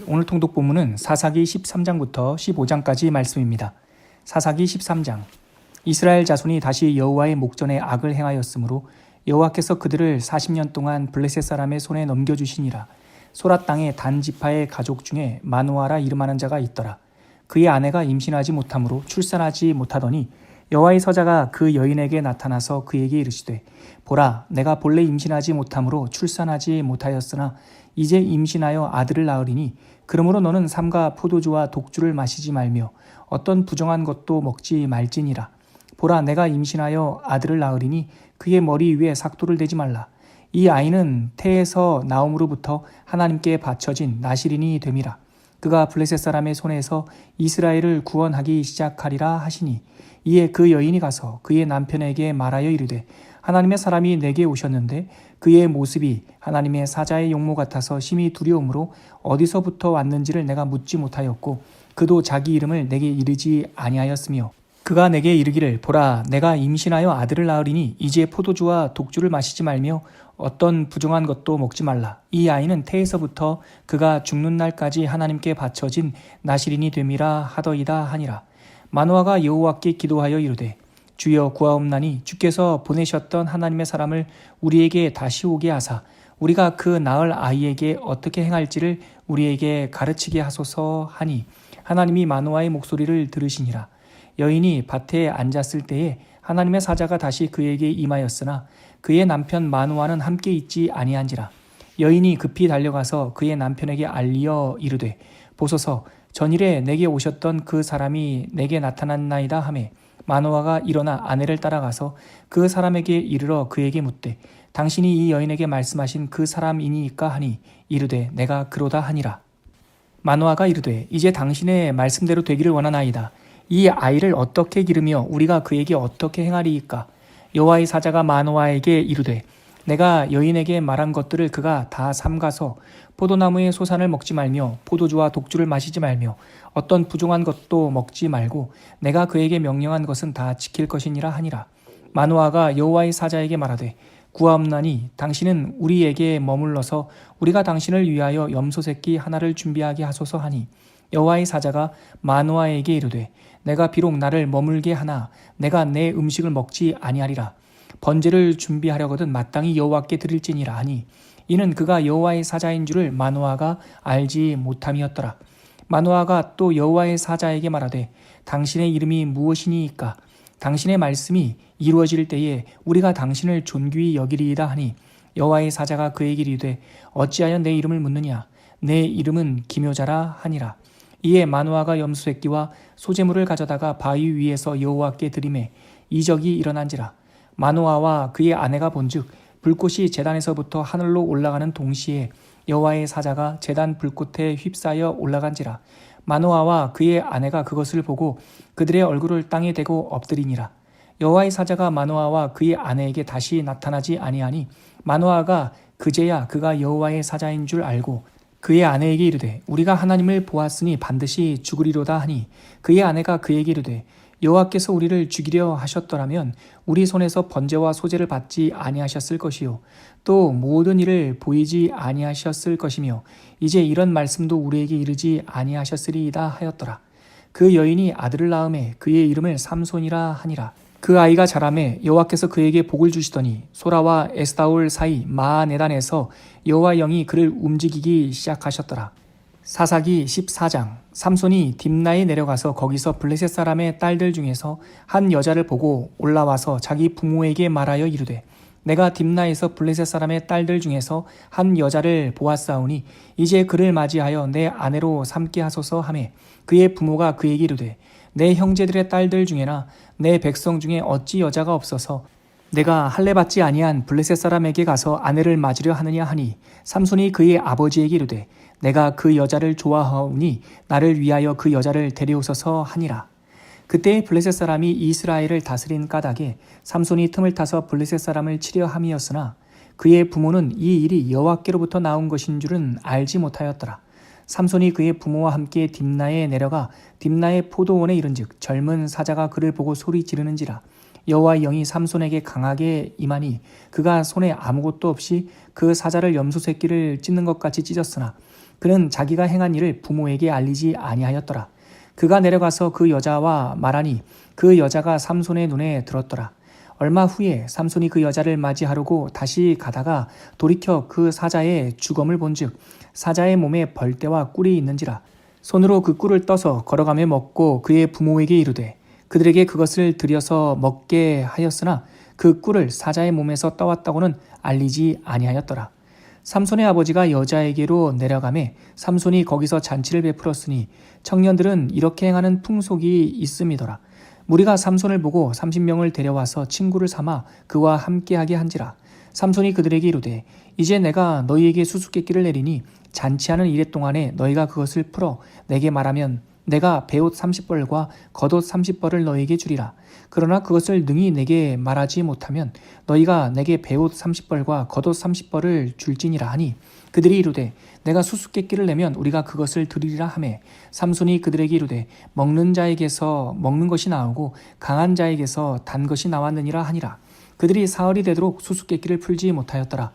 오늘 통독 본문은 사사기 13장부터 15장까지 말씀입니다. 사사기 13장. 이스라엘 자손이 다시 여호와의 목전에 악을 행하였으므로 여호와께서 그들을 40년 동안 블레셋 사람의 손에 넘겨주시니라. 소라 땅의 단 지파의 가족 중에 마누아라 이름하는 자가 있더라. 그의 아내가 임신하지 못하므로 출산하지 못하더니 여호와의 서자가 그 여인에게 나타나서 그에게 이르시되, 보라, 내가 본래 임신하지 못하므로 출산하지 못하였으나 이제 임신하여 아들을 낳으리니 그러므로 너는 삼가 포도주와 독주를 마시지 말며 어떤 부정한 것도 먹지 말지니라. 보라, 내가 임신하여 아들을 낳으리니 그의 머리 위에 삭도를 대지 말라. 이 아이는 태에서 나옴으로부터 하나님께 바쳐진 나실인이 됨이라. 그가 블레셋 사람의 손에서 이스라엘을 구원하기 시작하리라 하시니, 이에 그 여인이 가서 그의 남편에게 말하여 이르되, 하나님의 사람이 내게 오셨는데 그의 모습이 하나님의 사자의 용모 같아서 심히 두려움으로 어디서부터 왔는지를 내가 묻지 못하였고 그도 자기 이름을 내게 이르지 아니하였으며, 그가 내게 이르기를, 보라, 내가 임신하여 아들을 낳으리니 이제 포도주와 독주를 마시지 말며 어떤 부정한 것도 먹지 말라. 이 아이는 태에서부터 그가 죽는 날까지 하나님께 바쳐진 나실인이 됨이라 하더이다 하니라. 마노아가 여호와께 기도하여 이르되, 주여 구하옵나니 주께서 보내셨던 하나님의 사람을 우리에게 다시 오게 하사 우리가 그 낳을 아이에게 어떻게 행할지를 우리에게 가르치게 하소서 하니, 하나님이 마노아의 목소리를 들으시니라. 여인이 밭에 앉았을 때에 하나님의 사자가 다시 그에게 임하였으나 그의 남편 마노아는 함께 있지 아니한지라. 여인이 급히 달려가서 그의 남편에게 알리어 이르되, 보소서, 전일에 내게 오셨던 그 사람이 내게 나타났나이다 하매, 마노아가 일어나 아내를 따라가서 그 사람에게 이르러 그에게 묻되, 당신이 이 여인에게 말씀하신 그 사람이니까 하니, 이르되 내가 그로다 하니라. 마노아가 이르되, 이제 당신의 말씀대로 되기를 원하나이다. 이 아이를 어떻게 기르며 우리가 그에게 어떻게 행하리이까? 여호와의 사자가 마노아에게 이르되, 내가 여인에게 말한 것들을 그가 다 삼가서 포도나무의 소산을 먹지 말며 포도주와 독주를 마시지 말며 어떤 부정한 것도 먹지 말고 내가 그에게 명령한 것은 다 지킬 것이니라 하니라. 마노아가 여호와의 사자에게 말하되, 구하옵나니 당신은 우리에게 머물러서 우리가 당신을 위하여 염소 새끼 하나를 준비하게 하소서 하니, 여호와의 사자가 마노아에게 이르되, 내가 비록 나를 머물게 하나 내가 내 음식을 먹지 아니하리라. 번제를 준비하려거든 마땅히 여호와께 드릴지니라 하니, 이는 그가 여호와의 사자인 줄을 마노아가 알지 못함이었더라. 마노아가 또 여호와의 사자에게 말하되, 당신의 이름이 무엇이니이까? 당신의 말씀이 이루어질 때에 우리가 당신을 존귀히 여기리이다 하니, 여호와의 사자가 그에게 이르되, 어찌하여 내 이름을 묻느냐? 내 이름은 기묘자라 하니라. 이에 마노아가 염소 새끼와 소재물을 가져다가 바위 위에서 여호와께 드리매 이적이 일어난지라. 마노아와 그의 아내가 본즉 불꽃이 제단에서부터 하늘로 올라가는 동시에 여호와의 사자가 제단 불꽃에 휩싸여 올라간지라. 마노아와 그의 아내가 그것을 보고 그들의 얼굴을 땅에 대고 엎드리니라. 여호와의 사자가 마노아와 그의 아내에게 다시 나타나지 아니하니, 마노아가 그제야 그가 여호와의 사자인 줄 알고 그의 아내에게 이르되, 우리가 하나님을 보았으니 반드시 죽으리로다 하니, 그의 아내가 그에게 이르되, 여호와께서 우리를 죽이려 하셨더라면 우리 손에서 번제와 소제를 받지 아니하셨을 것이요 또 모든 일을 보이지 아니하셨을 것이며 이제 이런 말씀도 우리에게 이르지 아니하셨으리이다 하였더라. 그 여인이 아들을 낳음에 그의 이름을 삼손이라 하니라. 그 아이가 자라매 여호와께서 그에게 복을 주시더니 소라와 에스다올 사이 마하네단에서 여호와 영이 그를 움직이기 시작하셨더라. 사사기 14장. 삼손이 딥나에 내려가서 거기서 블레셋 사람의 딸들 중에서 한 여자를 보고 올라와서 자기 부모에게 말하여 이르되, 내가 딥나에서 블레셋 사람의 딸들 중에서 한 여자를 보았사오니 이제 그를 맞이하여 내 아내로 삼게 하소서 하매, 그의 부모가 그에게 이르되, 내 형제들의 딸들 중에나 내 백성 중에 어찌 여자가 없어서 내가 할례받지 아니한 블레셋 사람에게 가서 아내를 맞으려 하느냐 하니, 삼손이 그의 아버지에게 이르되, 내가 그 여자를 좋아하오니 나를 위하여 그 여자를 데려오소서 하니라. 그때 블레셋 사람이 이스라엘을 다스린 까닭에 삼손이 틈을 타서 블레셋 사람을 치려 함이었으나 그의 부모는 이 일이 여호와께로부터 나온 것인 줄은 알지 못하였더라. 삼손이 그의 부모와 함께 딥나에 내려가 딥나의 포도원에 이른즉 젊은 사자가 그를 보고 소리 지르는지라. 여호와의 영이 삼손에게 강하게 임하니 그가 손에 아무것도 없이 그 사자를 염소 새끼를 찢는 것 같이 찢었으나 그는 자기가 행한 일을 부모에게 알리지 아니하였더라. 그가 내려가서 그 여자와 말하니 그 여자가 삼손의 눈에 들었더라. 얼마 후에 삼손이 그 여자를 맞이하려고 다시 가다가 돌이켜 그 사자의 주검을 본즉 사자의 몸에 벌떼와 꿀이 있는지라. 손으로 그 꿀을 떠서 걸어가며 먹고 그의 부모에게 이르되 그들에게 그것을 들여서 먹게 하였으나 그 꿀을 사자의 몸에서 떠왔다고는 알리지 아니하였더라. 삼손의 아버지가 여자에게로 내려가매 삼손이 거기서 잔치를 베풀었으니 청년들은 이렇게 행하는 풍속이 있음이더라. 무리가 삼손을 보고 30명을 데려와서 친구를 삼아 그와 함께하게 한지라. 삼손이 그들에게 이르되 이제 내가 너희에게 수수께끼를 내리니 잔치하는 이래 동안에 너희가 그것을 풀어 내게 말하면 내가 베옷 30벌과 겉옷 30벌을 너희에게 주리라. 그러나 그것을 능히 내게 말하지 못하면 너희가 내게 베옷 30벌과 겉옷 30벌을 줄지니라 하니 그들이 이르되 내가 수수께끼를 내면 우리가 그것을 드리리라 하매 삼손이 그들에게 이르되 먹는 자에게서 먹는 것이 나오고 강한 자에게서 단 것이 나왔느니라 하니라. 그들이 사흘이 되도록 수수께끼를 풀지 못하였더라.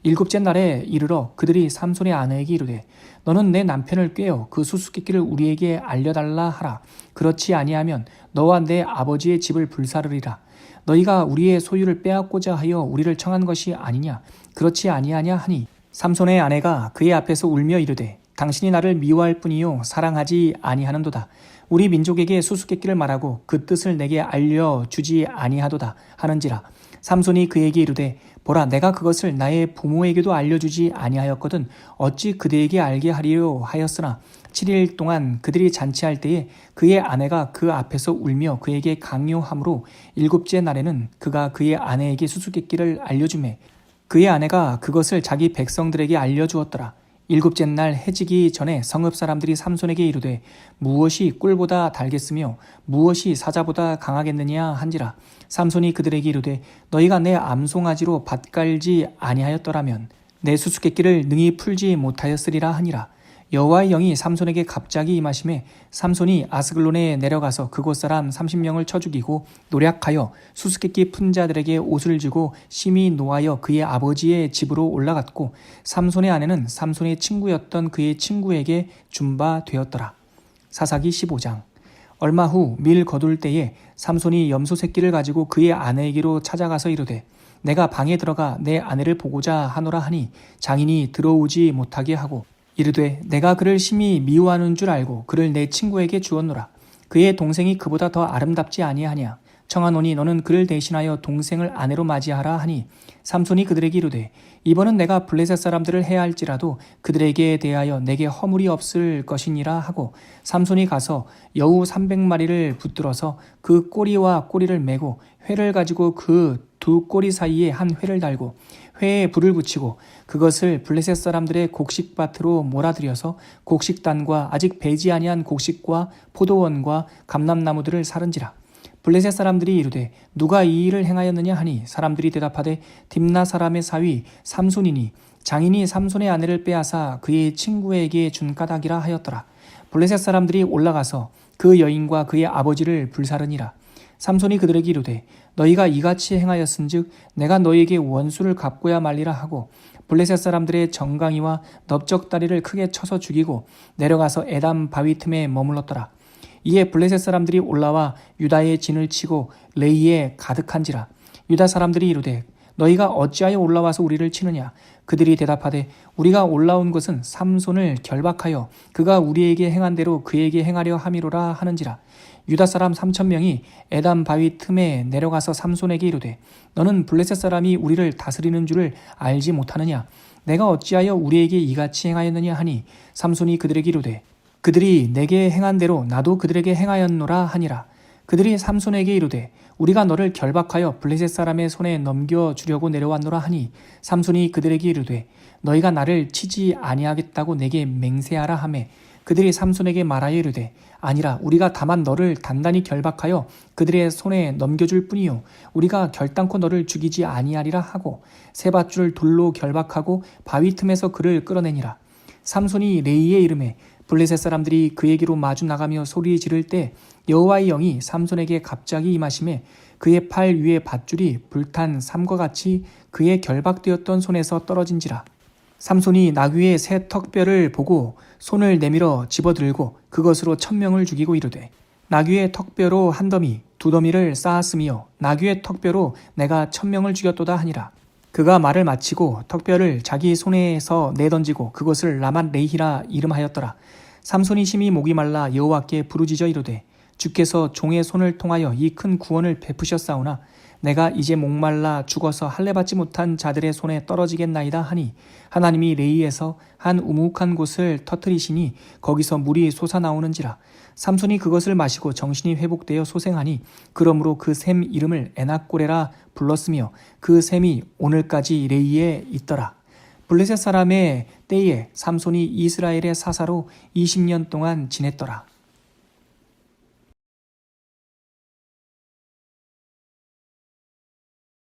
일곱째 날에 이르러 그들이 삼손의 아내에게 이르되 너는 내 남편을 꾀어 그 수수께끼를 우리에게 알려달라 하라. 그렇지 아니하면 너와 내 아버지의 집을 불사르리라. 너희가 우리의 소유를 빼앗고자 하여 우리를 청한 것이 아니냐. 그렇지 아니하냐 하니 삼손의 아내가 그의 앞에서 울며 이르되 당신이 나를 미워할 뿐이요 사랑하지 아니하는도다. 우리 민족에게 수수께끼를 말하고 그 뜻을 내게 알려주지 아니하도다 하는지라. 삼손이 그에게 이르되 보라 내가 그것을 나의 부모에게도 알려주지 아니하였거든 어찌 그대에게 알게 하리요 하였으나 7일 동안 그들이 잔치할 때에 그의 아내가 그 앞에서 울며 그에게 강요함으로 일곱째 날에는 그가 그의 아내에게 수수께끼를 알려주매 그의 아내가 그것을 자기 백성들에게 알려주었더라. 일곱째 날 해지기 전에 성읍 사람들이 삼손에게 이르되 무엇이 꿀보다 달겠으며 무엇이 사자보다 강하겠느냐 한지라. 삼손이 그들에게 이르되 너희가 내 암송아지로 밭 갈지 아니하였더라면 내 수수께끼를 능히 풀지 못하였으리라 하니라. 여호와의 영이 삼손에게 갑자기 임하심에 삼손이 아스글론에 내려가서 그곳 사람 30명을 쳐 죽이고 노략하여 수수께끼 푼 자들에게 옷을 주고 심히 노하여 그의 아버지의 집으로 올라갔고 삼손의 아내는 삼손의 친구였던 그의 친구에게 준 바 되었더라. 사사기 15장. 얼마 후 밀 거둘 때에 삼손이 염소 새끼를 가지고 그의 아내에게로 찾아가서 이르되 내가 방에 들어가 내 아내를 보고자 하노라 하니 장인이 들어오지 못하게 하고 이르되 내가 그를 심히 미워하는 줄 알고 그를 내 친구에게 주었노라. 그의 동생이 그보다 더 아름답지 아니하냐. 청하노니 너는 그를 대신하여 동생을 아내로 맞이하라 하니 삼손이 그들에게 이르되 이번은 내가 블레셋 사람들을 해할지라도 그들에게 대하여 내게 허물이 없을 것이니라 하고 삼손이 가서 여우 300마리를 붙들어서 그 꼬리와 꼬리를 메고 회를 가지고 그 두 꼬리 사이에 한 회를 달고 회에 불을 붙이고 그것을 블레셋 사람들의 곡식밭으로 몰아들여서 곡식단과 아직 배지 아니한 곡식과 포도원과 감람나무들을 사른지라. 블레셋 사람들이 이르되 누가 이 일을 행하였느냐 하니 사람들이 대답하되 딥나 사람의 사위 삼손이니 장인이 삼손의 아내를 빼앗아 그의 친구에게 준 까닭이라 하였더라. 블레셋 사람들이 올라가서 그 여인과 그의 아버지를 불사르니라. 삼손이 그들에게 이르되 너희가 이같이 행하였은즉 내가 너희에게 원수를 갚고야 말리라 하고 블레셋 사람들의 정강이와 넓적다리를 크게 쳐서 죽이고 내려가서 에담 바위 틈에 머물렀더라. 이에 블레셋 사람들이 올라와 유다의 진을 치고 레이에 가득한지라. 유다 사람들이 이르되 너희가 어찌하여 올라와서 우리를 치느냐. 그들이 대답하되 우리가 올라온 것은 삼손을 결박하여 그가 우리에게 행한 대로 그에게 행하려 함이로라 하는지라. 유다 사람 3,000명이 에담 바위 틈에 내려가서 삼손에게 이르되 너는 블레셋 사람이 우리를 다스리는 줄을 알지 못하느냐. 내가 어찌하여 우리에게 이같이 행하였느냐 하니 삼손이 그들에게 이르되 그들이 내게 행한 대로 나도 그들에게 행하였노라 하니라. 그들이 삼손에게 이르되 우리가 너를 결박하여 블레셋 사람의 손에 넘겨주려고 내려왔노라 하니 삼손이 그들에게 이르되 너희가 나를 치지 아니하겠다고 내게 맹세하라 하매 그들이 삼손에게 말하여 이르되 아니라 우리가 다만 너를 단단히 결박하여 그들의 손에 넘겨줄 뿐이요 우리가 결단코 너를 죽이지 아니하리라 하고 세 밧줄을 돌로 결박하고 바위 틈에서 그를 끌어내니라. 삼손이 레이에 이르매 블레셋 사람들이 그에게로 마주 나가며 소리 지를 때 여호와의 영이 삼손에게 갑자기 임하심에 그의 팔 위에 밧줄이 불탄 삼과 같이 그의 결박되었던 손에서 떨어진지라. 삼손이 나귀의 새 턱뼈를 보고 손을 내밀어 집어들고 그것으로 1000명을 죽이고 이르되 나귀의 턱뼈로 한 더미 두 더미를 쌓았으며 나귀의 턱뼈로 내가 1000명을 죽였도다 하니라. 그가 말을 마치고 턱뼈를 자기 손에서 내던지고 그것을 라맛 레히라 이름하였더라. 삼손이 심히 목이 말라 여호와께 부르짖어 이르되 주께서 종의 손을 통하여 이 큰 구원을 베푸셨사오나 내가 이제 목말라 죽어서 할례받지 못한 자들의 손에 떨어지겠나이다 하니 하나님이 레이에서 한 우묵한 곳을 터뜨리시니 거기서 물이 솟아나오는지라. 삼손이 그것을 마시고 정신이 회복되어 소생하니 그러므로 그 샘 이름을 에낙고레라 불렀으며 그 샘이 오늘까지 레이에 있더라. 블레셋 사람의 때에 삼손이 이스라엘의 사사로 20년 동안 지냈더라.